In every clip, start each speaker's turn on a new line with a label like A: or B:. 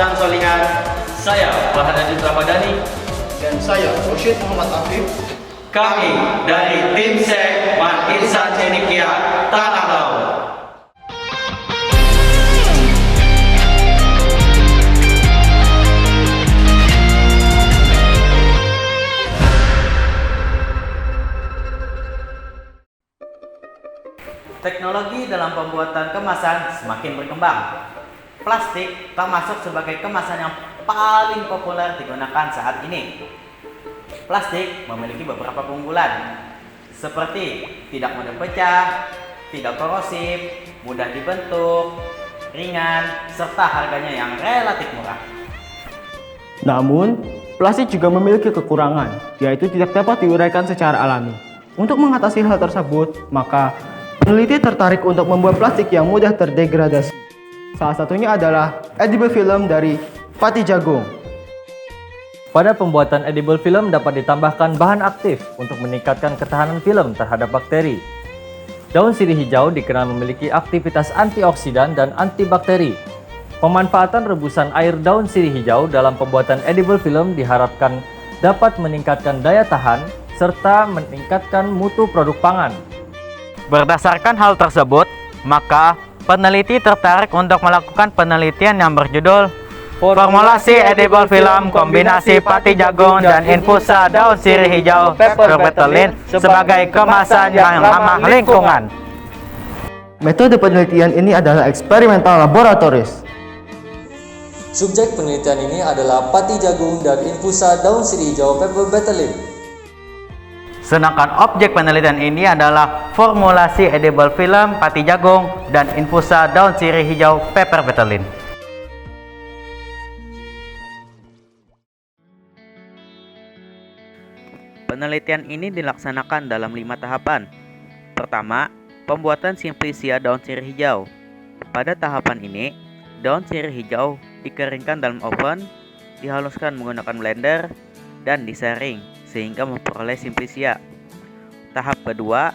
A: dan Solihan. Saya Farhanudin Ramadhani.
B: Dan saya Rosyid Muhammad Afif.
A: Kami dari Tim Sek Man Insan Cendekia Tanah Laut.
C: Teknologi dalam pembuatan kemasan semakin berkembang. Plastik termasuk sebagai kemasan yang paling populer digunakan saat ini. Plastik memiliki beberapa keunggulan, seperti tidak mudah pecah, tidak korosif, mudah dibentuk, ringan, serta harganya yang relatif murah.
D: Namun, plastik juga memiliki kekurangan, yaitu tidak dapat diuraikan secara alami. Untuk mengatasi hal tersebut, maka peneliti tertarik untuk membuat plastik yang mudah terdegradasi. Salah satunya adalah edible film dari pati jagung.
E: Pada pembuatan edible film dapat ditambahkan bahan aktif untuk meningkatkan ketahanan film terhadap bakteri. Daun sirih hijau dikenal memiliki aktivitas antioksidan dan antibakteri. Pemanfaatan rebusan air daun sirih hijau dalam pembuatan edible film diharapkan dapat meningkatkan daya tahan serta meningkatkan mutu produk pangan.
C: Berdasarkan hal tersebut, maka peneliti tertarik untuk melakukan penelitian yang berjudul Formulasi Edible Film Kombinasi Pati Jagung dan Infusa Daun Sirih Hijau Pepperbetelin sebagai kemasan yang ramah lingkungan.
D: Metode penelitian ini adalah eksperimental laboratoris.
E: Subjek penelitian ini adalah pati jagung dan infusa daun sirih hijau pepperbetelin.
C: Sedangkan objek penelitian ini adalah formulasi edible film pati jagung dan infusa daun sirih hijau pepperbetelin. Penelitian ini dilaksanakan dalam 5 tahapan. Pertama, pembuatan simplisia daun sirih hijau. Pada tahapan ini, daun sirih hijau dikeringkan dalam oven, dihaluskan menggunakan blender, dan disaring sehingga memperoleh simplisia. Tahap kedua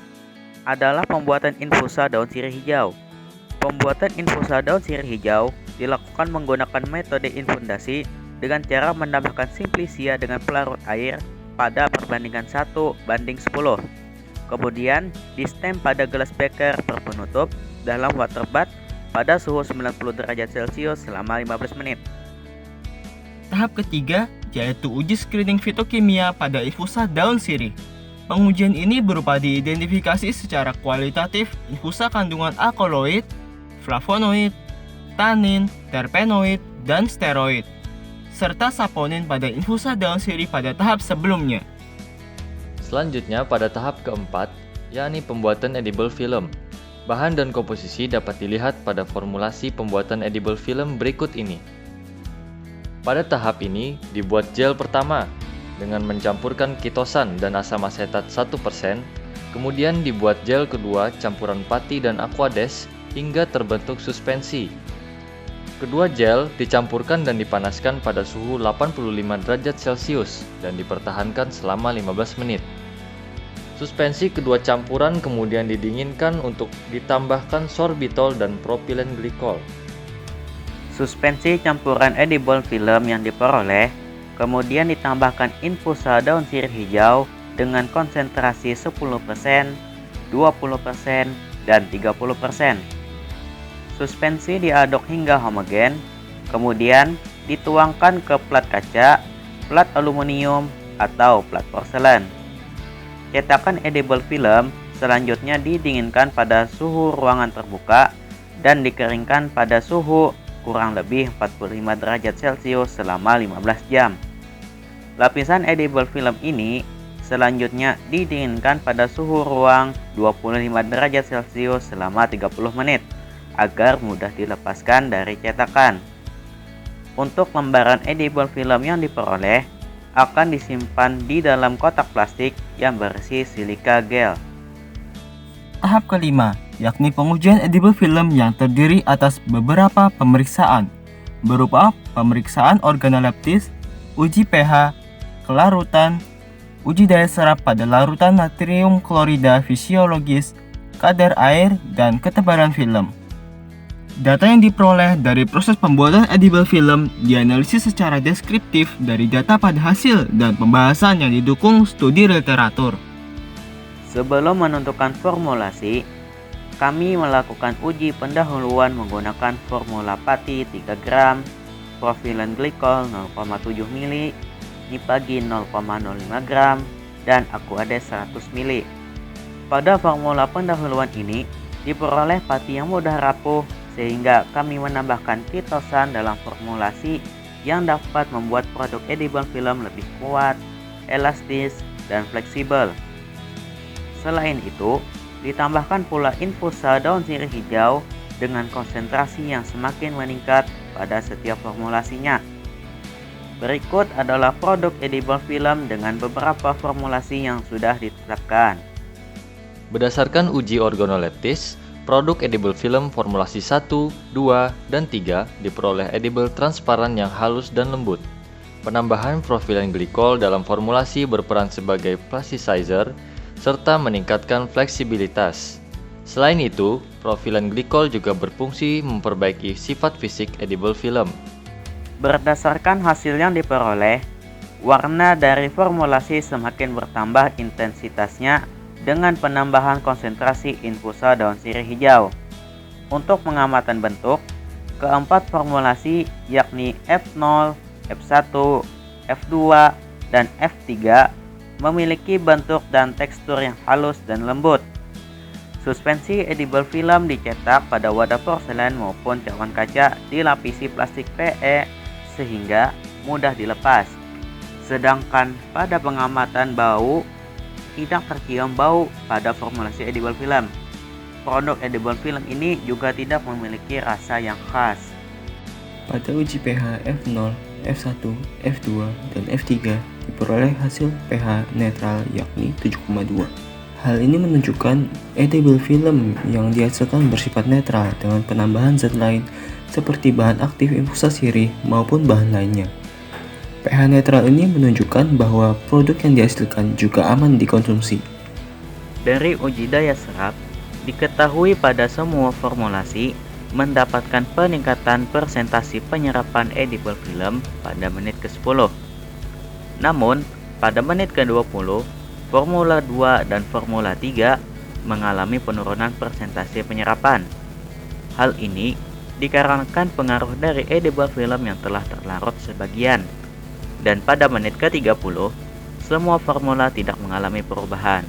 C: adalah pembuatan infusa daun sirih hijau. Pembuatan infusa daun sirih hijau dilakukan menggunakan metode infundasi dengan cara menambahkan simplisia dengan pelarut air pada perbandingan 1:10. Kemudian di-stem pada gelas beker berpenutup dalam water bath pada suhu 90 derajat Celcius selama 15 menit.
D: Tahap ketiga yaitu uji screening fitokimia pada infusa daun sirih. Pengujian ini berupa diidentifikasi secara kualitatif infusa kandungan alkaloid, flavonoid, tanin, terpenoid, dan steroid, serta saponin pada infusa daun sirih pada tahap sebelumnya.
E: Selanjutnya pada tahap keempat, yakni pembuatan edible film. Bahan dan komposisi dapat dilihat pada formulasi pembuatan edible film berikut ini. Pada tahap ini dibuat gel pertama dengan mencampurkan kitosan dan asam asetat 1%, kemudian dibuat gel kedua campuran pati dan aquades hingga terbentuk suspensi. Kedua gel dicampurkan dan dipanaskan pada suhu 85 derajat Celcius dan dipertahankan selama 15 menit. Suspensi kedua campuran kemudian didinginkan untuk ditambahkan sorbitol dan propilen glikol.
C: Suspensi campuran edible film yang diperoleh kemudian ditambahkan infusa daun sirih hijau dengan konsentrasi 10%, 20%, dan 30%. Suspensi diaduk hingga homogen, kemudian dituangkan ke plat kaca, plat aluminium, atau plat porselen. Cetakan edible film selanjutnya didinginkan pada suhu ruangan terbuka dan dikeringkan pada suhu kurang lebih 45 derajat Celcius selama 15 jam. Lapisan edible film ini selanjutnya didinginkan pada suhu ruang 25 derajat Celcius selama 30 menit agar mudah dilepaskan dari cetakan. Untuk lembaran edible film yang diperoleh akan disimpan di dalam kotak plastik yang berisi silika gel.
D: Tahap kelima, yakni pengujian edible film yang terdiri atas beberapa pemeriksaan, berupa pemeriksaan organoleptis, uji pH, kelarutan, uji daya serap pada larutan natrium klorida fisiologis, kadar air, dan ketebalan film. Data yang diperoleh dari proses pembuatan edible film dianalisis secara deskriptif dari data pada hasil dan pembahasan yang didukung studi literatur.
C: Sebelum menentukan formulasi, kami melakukan uji pendahuluan menggunakan formula pati 3 gram, profilen glikol 0,7 ml, nipagin 0,05 gram, dan aquades 100 ml. Pada formula pendahuluan ini, diperoleh pati yang mudah rapuh, sehingga kami menambahkan ketosan dalam formulasi yang dapat membuat produk edible film lebih kuat, elastis, dan fleksibel. Selain itu, ditambahkan pula infusa daun sirih hijau dengan konsentrasi yang semakin meningkat pada setiap formulasinya. Berikut adalah produk edible film dengan beberapa formulasi yang sudah ditetapkan.
E: Berdasarkan uji organoleptis, produk edible film formulasi 1, 2, dan 3 diperoleh edible transparan yang halus dan lembut. Penambahan profilen glikol dalam formulasi berperan sebagai plasticizer serta meningkatkan fleksibilitas. Selain itu, profilen glikol juga berfungsi memperbaiki sifat fisik edible film.
C: Berdasarkan hasil yang diperoleh, warna dari formulasi semakin bertambah intensitasnya dengan penambahan konsentrasi infusa daun sirih hijau. Untuk pengamatan bentuk, keempat formulasi yakni F0, F1, F2, dan F3 memiliki bentuk dan tekstur yang halus dan lembut. Suspensi edible film dicetak pada wadah porselen maupun cawan kaca dilapisi plastik PE sehingga mudah dilepas. Sedangkan pada pengamatan bau, tidak tercium bau pada formulasi edible film. Produk edible film ini juga tidak memiliki rasa yang khas.
D: Pada uji pH F0, F1, F2, dan F3 diperoleh hasil pH netral yakni 7,2. Hal ini menunjukkan edible film yang dihasilkan bersifat netral dengan penambahan zat lain seperti bahan aktif infusa sirih maupun bahan lainnya. pH netral ini menunjukkan bahwa produk yang dihasilkan juga aman dikonsumsi.
C: Dari uji daya serap, diketahui pada semua formulasi mendapatkan peningkatan persentase penyerapan edible film pada menit ke-10. Namun, pada menit ke-20, Formula 2 dan Formula 3 mengalami penurunan persentase penyerapan. Hal ini dikarenakan pengaruh dari edible film yang telah terlarut sebagian. Dan pada menit ke-30, semua formula tidak mengalami perubahan.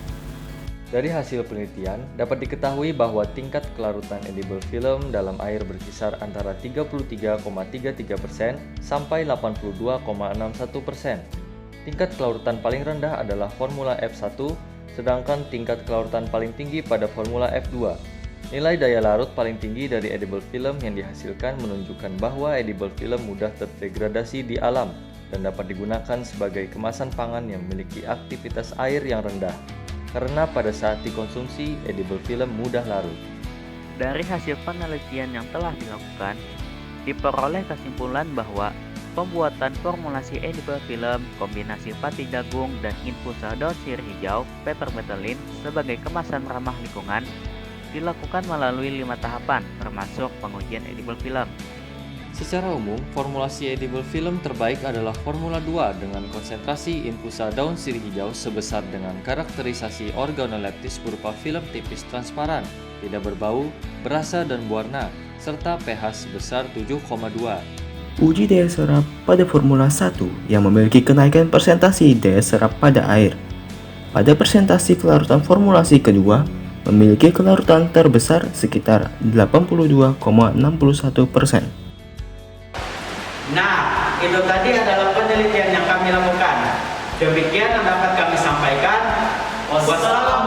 E: Dari hasil penelitian, dapat diketahui bahwa tingkat kelarutan edible film dalam air berkisar antara 33,33% sampai 82,61%. Tingkat kelarutan paling rendah adalah formula F1, sedangkan tingkat kelarutan paling tinggi pada formula F2. Nilai daya larut paling tinggi dari edible film yang dihasilkan menunjukkan bahwa edible film mudah terdegradasi di alam dan dapat digunakan sebagai kemasan pangan yang memiliki aktivitas air yang rendah, karena pada saat dikonsumsi, edible film mudah larut.
C: Dari hasil penelitian yang telah dilakukan, diperoleh kesimpulan bahwa pembuatan formulasi edible film kombinasi pati jagung dan infusa daun sirih hijau pepermetalin sebagai kemasan ramah lingkungan dilakukan melalui 5 tahapan termasuk pengujian edible film.
E: Secara umum, formulasi edible film terbaik adalah Formula 2 dengan konsentrasi infusa daun sirih hijau sebesar dengan karakterisasi organoleptis berupa film tipis transparan, tidak berbau, berasa dan berwarna, serta pH sebesar 7,2.
D: Uji daya serap pada Formula 1 yang memiliki kenaikan persentase daya serap pada air. Pada persentase kelarutan formulasi kedua, memiliki kelarutan terbesar sekitar 82,61%.
A: Nah, itu tadi adalah penelitian yang kami lakukan. Demikian yang dapat kami sampaikan. Wassalamualaikum